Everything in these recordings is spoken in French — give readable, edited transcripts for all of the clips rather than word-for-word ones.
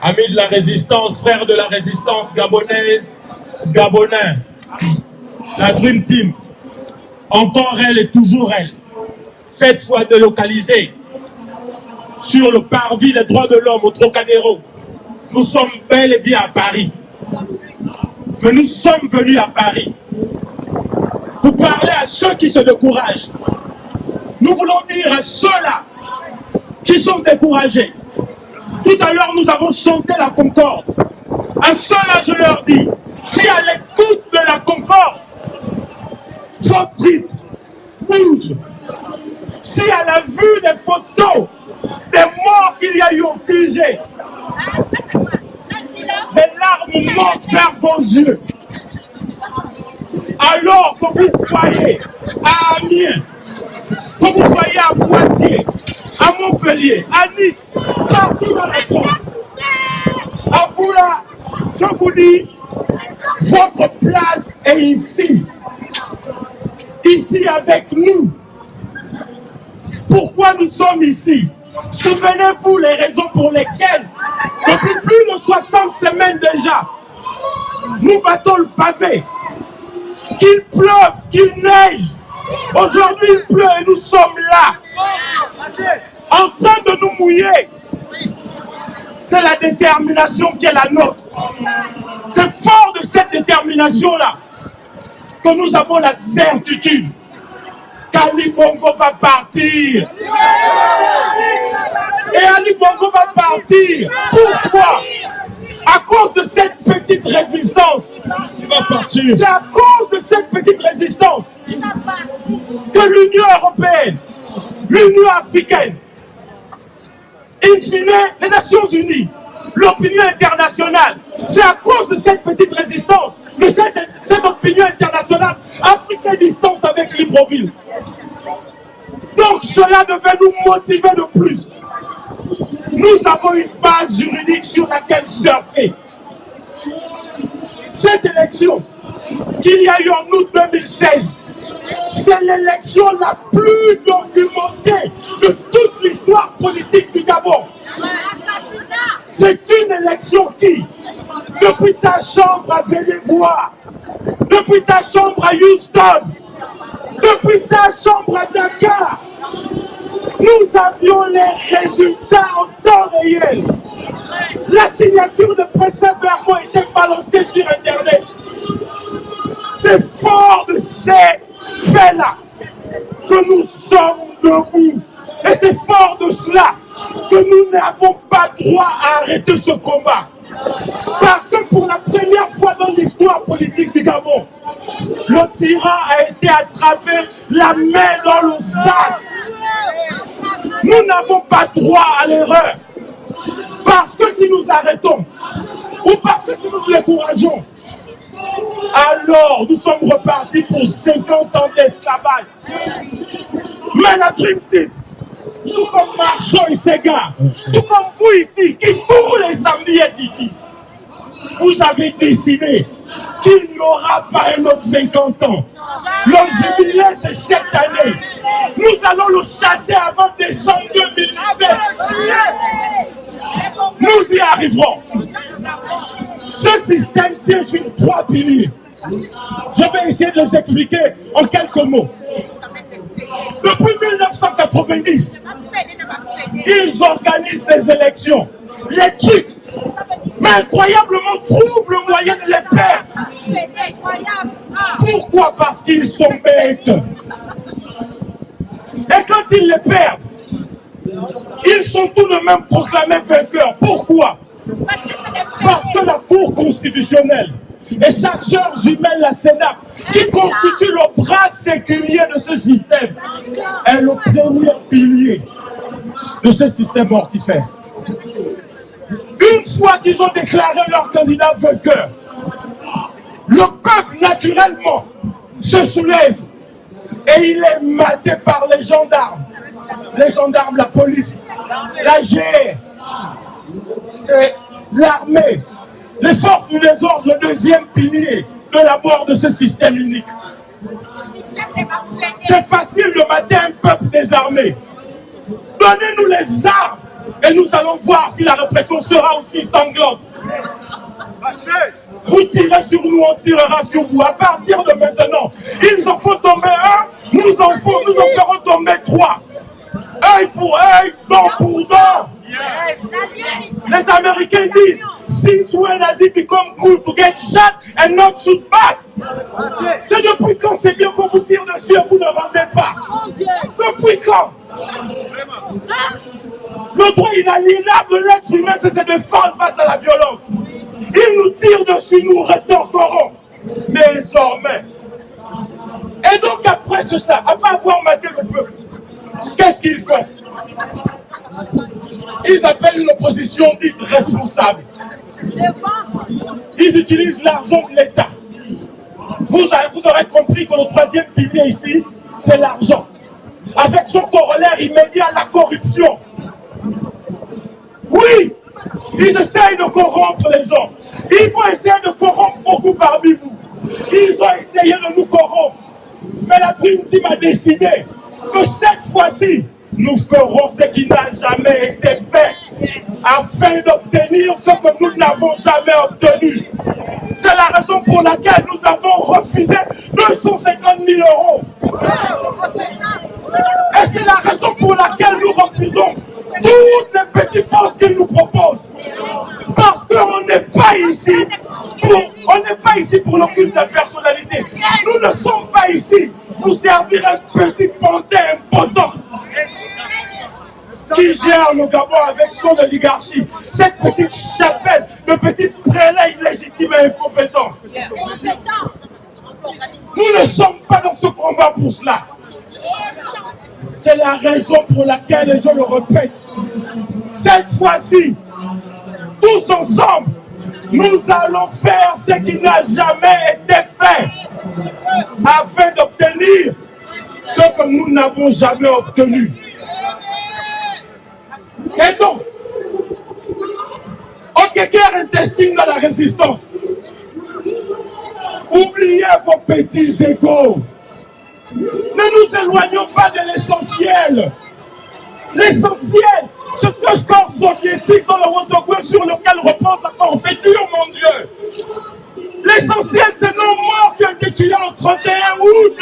Amis de la résistance, frères de la résistance gabonaise, Gabonais, la Dream Team, encore elle et toujours elle, cette fois délocalisée sur le parvis des droits de l'homme au Trocadéro. Nous sommes bel et bien à Paris. Mais nous sommes venus à Paris pour parler à ceux qui se découragent. Nous voulons dire à ceux-là qui sont découragés. Tout à l'heure, nous avons chanté la Concorde. À ceux-là, je leur dis, si à l'écoute de la Concorde, vos tripes bougent, si à la vue des photos des morts qu'il y a eu au QG, des larmes montent vers vos yeux, alors que vous soyez à Amiens, que vous soyez à Poitiers, à Montpellier, à Nice, partout dans la France, à vous là, je vous dis, votre place est ici. Ici avec nous. Pourquoi nous sommes ici? Souvenez-vous les raisons pour lesquelles, depuis plus de 60 semaines déjà, nous battons le pavé. Qu'il pleuve, qu'il neige, aujourd'hui il pleut et nous sommes là, en train de nous mouiller. C'est la détermination qui est la nôtre. C'est fort de cette détermination-là que nous avons la certitude qu'Ali Bongo va partir. Et Ali Bongo va partir. Pourquoi? À cause de cette petite résistance. Il va partir. C'est à cause de cette petite résistance que l'Union européenne, l'Union africaine, in fine, les Nations Unies, l'opinion internationale, c'est à cause de cette petite résistance que cette opinion internationale a pris ses distances avec Libreville. Donc cela devait nous motiver de plus. Nous avons une base juridique sur laquelle surfer. Cette élection qu'il y a eu en août 2016, c'est l'élection la plus documentée de toute l'histoire politique du Gabon. C'est une élection qui, depuis ta chambre à Vénévois, depuis ta chambre à Houston, depuis ta chambre à Dakar, nous avions les résultats en temps réel. La signature de procès-verbaux était balancée sur Internet. C'est fort de ces faits-là que nous sommes debout. Et c'est fort de cela que nous n'avons pas droit à arrêter ce combat. Parce que pour la première fois dans l'histoire politique du Gabon, le tyran a été attrapé la main dans le sac. Nous n'avons pas droit à l'erreur. Parce que si nous arrêtons, ou parce que si nous décourageons, alors nous sommes repartis pour 50 ans d'esclavage. Mais la Dream Team, tout comme Marceau et ses gars, tout comme vous ici, qui tous les samedis êtes ici, vous avez décidé qu'il n'y aura pas un autre 50 ans. Le jubilé, c'est cette année. Nous allons le chasser avant décembre 2017. Nous y arriverons. Ce système tient sur 3 piliers. Je vais essayer de les expliquer en quelques mots. Depuis 1990, ils organisent des élections. Les trucs, mais incroyablement, trouvent le moyen de les perdre. Pourquoi? Parce qu'ils sont bêtes. Et quand ils les perdent, ils sont tout de même proclamés vainqueurs. Pourquoi? Parce que la Cour constitutionnelle et sa sœur jumelle, la Sénat, qui constitue le bras séculier de ce système, est le premier pilier de ce système mortifère. Une fois qu'ils ont déclaré leur candidat vainqueur, le peuple naturellement se soulève et il est maté par les gendarmes. Les gendarmes, la police, la GR, c'est l'armée, les forces du désordre, le deuxième pilier de la mort de ce système unique. C'est facile de mater un peuple désarmé. Donnez-nous les armes Et nous allons voir si la répression sera aussi sanglante. Vous tirez sur nous, on tirera sur vous. À partir de maintenant, ils en font tomber un, nous en ferons tomber trois. Œil pour œil, dent pour dent. Les Américains disent, since when has it become cool to get shot and not shoot back? C'est depuis quand c'est bien qu'on vous tire dessus et vous ne rendez pas? Depuis quand? Le droit inaliénable de l'être humain, c'est se défendre face à la violence. Ils nous tirent dessus, nous rétorquerons désormais. Et donc après ça, après avoir maté le peuple, qu'est-ce qu'ils font? Ils appellent une opposition dite responsable. Ils utilisent l'argent de l'État. Vous aurez compris que le troisième pilier ici, c'est l'argent. Avec son corollaire immédiat, la corruption. Oui, ils essayent de corrompre les gens. Ils vont essayer de corrompre beaucoup parmi vous. Ils ont essayé de nous corrompre. Mais la Dream Team a décidé que cette fois-ci, nous ferons ce qui n'a jamais été fait afin d'obtenir ce que nous n'avons jamais obtenu. C'est la raison pour laquelle nous avons refusé 250 000 €. Et c'est la raison pour laquelle nous refusons toutes les petits postes qu'ils nous proposent. Parce qu'on n'est pas ici pour le culte de la personnalité. Nous ne sommes pas ici pour servir un petit pantin impotent qui gère le Gabon avec son oligarchie. Cette petite chapelle de petits prélats illégitimes et incompétents. Nous ne sommes pas dans ce combat pour cela. C'est la raison pour laquelle, et je le répète, cette fois-ci, tous ensemble, nous allons faire ce qui n'a jamais été fait afin d'obtenir ce que nous n'avons jamais obtenu. Et donc, Okeker intestine dans la résistance. Oubliez vos petits égos. Ne nous éloignons pas de l'essentiel. L'essentiel, c'est ce score soviétique dans le Wondogwe sur lequel repose la forfaiture, mon Dieu. L'essentiel, c'est nos morts qui ont été tués le 31 août.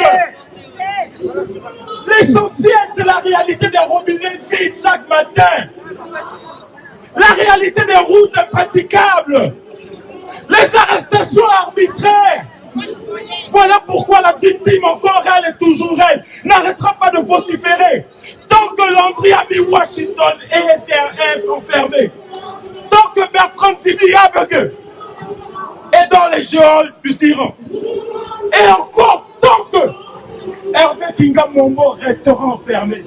L'essentiel, c'est la réalité des robinets vides chaque matin. La réalité des routes impraticables. Les arrestations arbitraires. Voilà pourquoi la Dream Team, encore elle et toujours elle, n'arrêtera pas de vociférer. Tant que Landry a mis Washington et ETRF enfermé. Tant que Bertrand Zibiabege est dans les geôles du tyran. Et encore tant que Hervé Kinga-Mombo restera enfermé.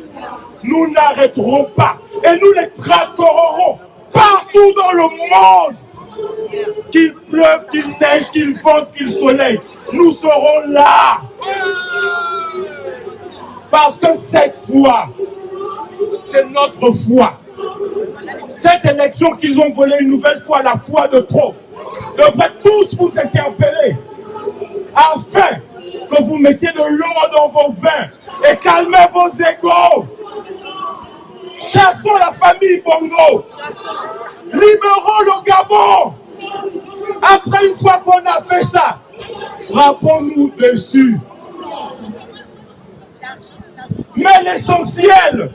Nous n'arrêterons pas et nous les traquerons partout dans le monde. Qu'il pleuve, qu'il neige, qu'il vente, qu'il soleil, nous serons là. Parce que cette foi, c'est notre foi. Cette élection qu'ils ont volée une nouvelle fois, la foi de trop, devrait tous vous interpeller afin que vous mettiez de l'eau dans vos vins et calmez vos égos. Chassons la famille Bongo. Libérons le Gabon. Après, une fois qu'on a fait ça, frappons-nous dessus. Mais l'essentiel,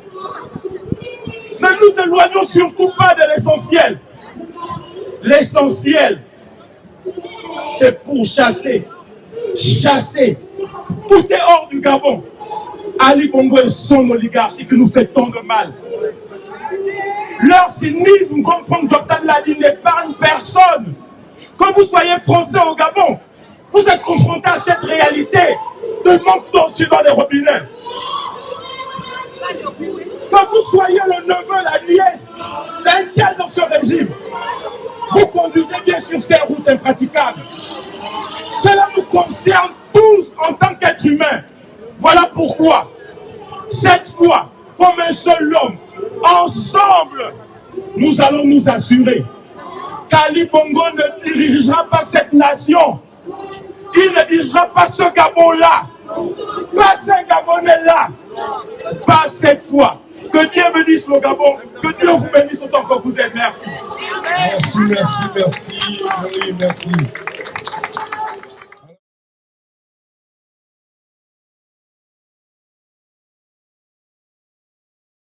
ne nous éloignons surtout pas de l'essentiel. L'essentiel, c'est pour chasser. Chasser. Tout est hors du Gabon. Ali Bongo et son oligarchie qui nous fait tant de mal. Leur cynisme, comme Franck Joktan l'a dit, n'épargne personne. Que vous soyez français au Gabon, vous êtes confrontés à cette réalité de manque d'eau dans les robinets. Que vous soyez le neveu, la nièce d'un tel dans ce régime, vous conduisez bien sur ces routes impraticables. Cela nous concerne tous en tant qu'êtres humains. Voilà pourquoi, cette fois, comme un seul homme, ensemble, nous allons nous assurer qu'Ali Bongo ne dirigera pas cette nation. Il ne dirigera pas ce Gabon-là. Pas ce Gabonais-là. Pas cette fois. Que Dieu bénisse le au Gabon. Que Dieu vous bénisse autant que vous êtes. Merci. Merci. Oui, merci.